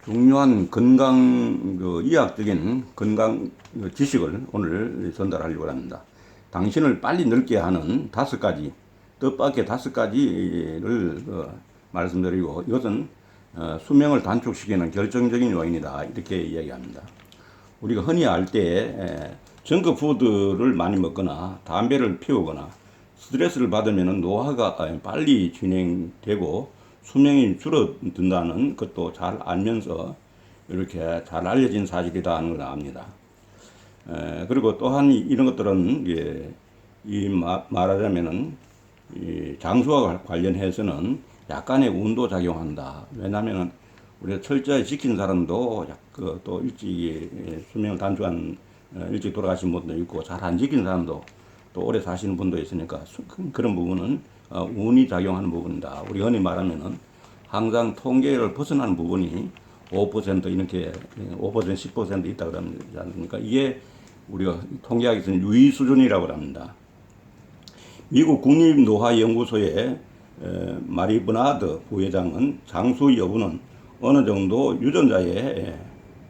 중요한 건강 의학적인 건강 지식을 오늘 전달하려고 합니다. 당신을 빨리 늙게 하는 5가지, 뜻밖의 5가지를 말씀드리고, 이것은 수명을 단축시키는 결정적인 요인이다, 이렇게 이야기합니다. 우리가 흔히 알 때 정크푸드를 많이 먹거나 담배를 피우거나 스트레스를 받으면 노화가 빨리 진행되고 수명이 줄어든다는 것도 잘 알면서 이렇게 잘 알려진 사실이다 하는 걸 압니다. 그리고 또한 이런 것들은 말하자면은 장수와 관련해서는 약간의 운도 작용한다. 왜냐하면은 우리가 철저히 지킨 사람도 또 일찍 수명을 단축한 일찍 돌아가신 분도 있고, 잘 안 지킨 사람도 또 오래 사시는 분도 있으니까 그런 부분은 운이 작용하는 부분이다. 우리 흔히 말하면은 항상 통계를 벗어나는 부분이 5% 이렇게 5% 10% 있다 그러지 않습니까? 이게 우리가 통계학에서는 유의 수준이라고 합니다. 미국 국립노화연구소의 마리 버나드 부회장은 장수 여부는 어느 정도 유전자에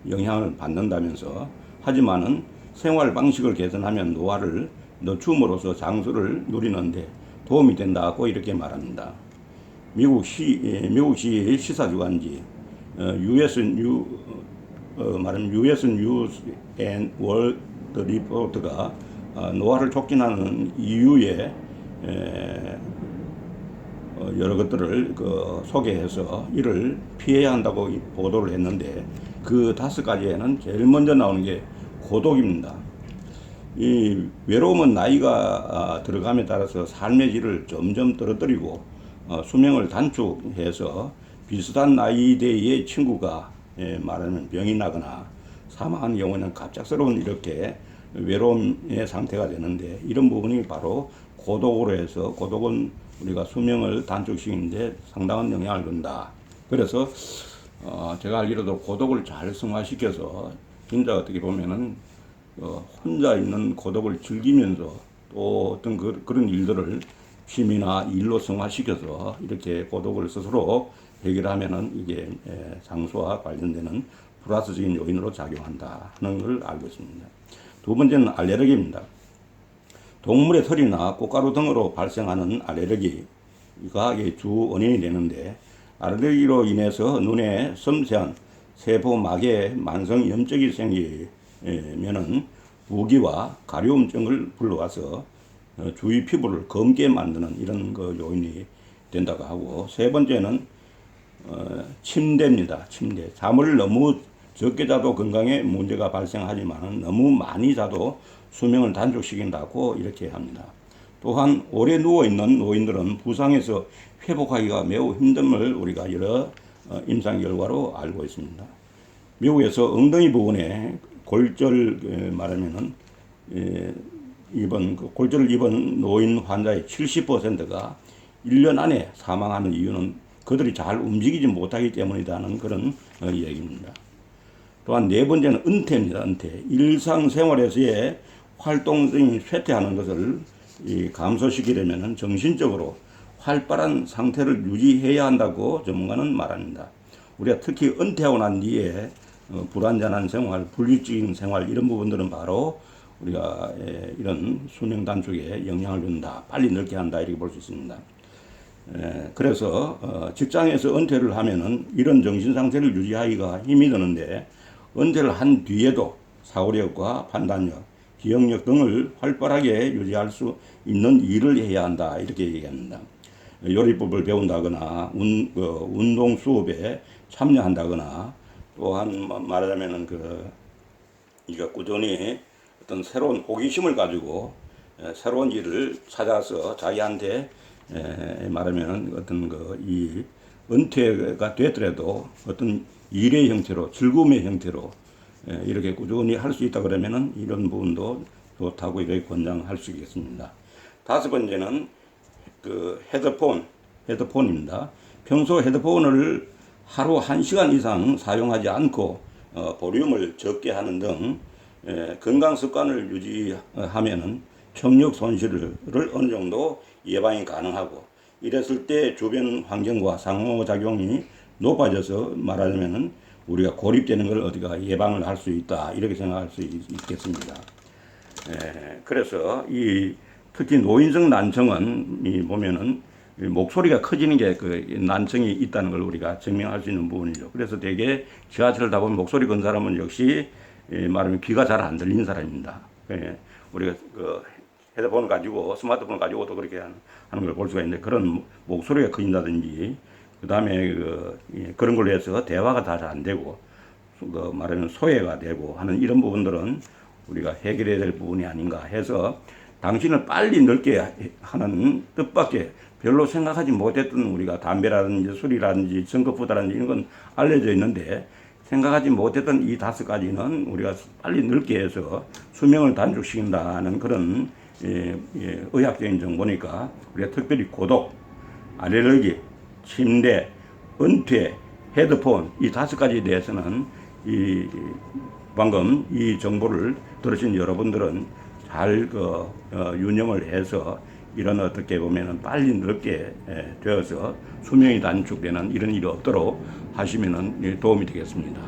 영향을 받는다면서, 하지만은 생활 방식을 개선하면 노화를 늦춤으로써 장수를 누리는데 도움이 된다고 이렇게 말합니다. 미국시 시사주간지 US News and World Report가 노화를 촉진하는 이유에 여러 것들을 소개해서 이를 피해야 한다고 보도를 했는데, 그 5가지에는 제일 먼저 나오는 게 고독입니다. 이 외로움은 나이가 들어감에 따라서 삶의 질을 점점 떨어뜨리고 수명을 단축해서 비슷한 나이대의 친구가 말하면 병이 나거나 사망하는 경우는 갑작스러운 이렇게 외로움의 상태가 되는데, 이런 부분이 바로 고독으로 해서, 고독은 우리가 수명을 단축시키는데 상당한 영향을 준다. 그래서 제가 알기로도 고독을 잘 승화시켜서 진짜 어떻게 보면은 혼자 있는 고독을 즐기면서 또 어떤 그런 일들을 취미나 일로 승화시켜서 이렇게 고독을 스스로 해결하면은 이게 장수와 관련되는 플러스적인 요인으로 작용한다는 걸 알고 있습니다. 두 번째는 알레르기입니다. 동물의 털이나 꽃가루 등으로 발생하는 알레르기가 주 원인이 되는데, 알레르기로 인해서 눈에 섬세한 세포막에 만성 염증이 생기면은 부기와 가려움증을 불러와서 주위 피부를 검게 만드는 이런 요인이 된다고 하고, 세 번째는 침대입니다. 침대. 잠을 너무 적게 자도 건강에 문제가 발생하지만 너무 많이 자도 수명을 단축시킨다고 이렇게 합니다. 또한 오래 누워있는 노인들은 부상에서 회복하기가 매우 힘듦을 우리가 여러 임상 결과로 알고 있습니다. 미국에서 엉덩이 부분에 골절 말하면은 골절을 입은 노인 환자의 70%가 1년 안에 사망하는 이유는 그들이 잘 움직이지 못하기 때문이라는 그런 얘기입니다. 또한 네 번째는 은퇴입니다. 은퇴. 일상생활에서의 활동성이 쇠퇴하는 것을 감소시키려면 정신적으로 활발한 상태를 유지해야 한다고 전문가는 말합니다. 우리가 특히 은퇴하고 난 뒤에 불완전한 생활, 불규칙적인 생활, 이런 부분들은 바로 우리가 이런 수명 단축에 영향을 준다, 빨리 늙게 한다, 이렇게 볼 수 있습니다. 그래서 직장에서 은퇴를 하면은 이런 정신 상태를 유지하기가 힘이 드는데, 은퇴를 한 뒤에도 사고력과 판단력, 기억력 등을 활발하게 유지할 수 있는 일을 해야 한다, 이렇게 얘기합니다. 요리법을 배운다거나 운동 수업에 참여한다거나, 또한 말하자면은 이가 꾸준히 어떤 새로운 호기심을 가지고 새로운 일을 찾아서 자기한테 말하면은 어떤 이 은퇴가 됐더라도 어떤 일의 형태로, 즐거움의 형태로 이렇게 꾸준히 할 수 있다 그러면은 이런 부분도 좋다고 이렇게 권장할 수 있겠습니다. 5번째는 헤드폰입니다. 평소 헤드폰을 하루 1시간 이상 사용하지 않고 볼륨을 적게 하는 등 건강 습관을 유지하면은 청력 손실을 어느 정도 예방이 가능하고, 이랬을 때 주변 환경과 상호작용이 높아져서 말하자면은 우리가 고립되는 걸 어디가 예방을 할 수 있다 이렇게 생각할 수 있겠습니다. 그래서 이 특히 노인성 난청은 이 보면은 목소리가 커지는 게 그 난청이 있다는 걸 우리가 증명할 수 있는 부분이죠. 그래서 대개 지하철을 타보면 목소리 건 사람은 역시 말하면 귀가 잘 안 들리는 사람입니다. 우리가 그 핸드폰을 가지고 스마트폰을 가지고도 그렇게 하는 걸 볼 수가 있는데 그런 목소리가 커진다든지 그 다음에 그런 걸로 해서 대화가 다 잘 안 되고 그 말하면 소외가 되고 하는 이런 부분들은 우리가 해결해야 될 부분이 아닌가 해서 당신을 빨리 늙게 하는 뜻밖의 별로 생각하지 못했던 우리가 담배라든지 술이라든지 전급부다라든지 이런 건 알려져 있는데 생각하지 못했던 이 5가지는 우리가 빨리 늙게 해서 수명을 단축시킨다는 그런 의학적인 정보니까 우리가 특별히 고독, 알레르기, 침대, 은퇴, 헤드폰 이 5가지에 대해서는 방금 이 정보를 들으신 여러분들은 잘 유념을 해서 이런 어떻게 보면은 빨리 늙게 되어서 수명이 단축되는 이런 일이 없도록 하시면은 도움이 되겠습니다.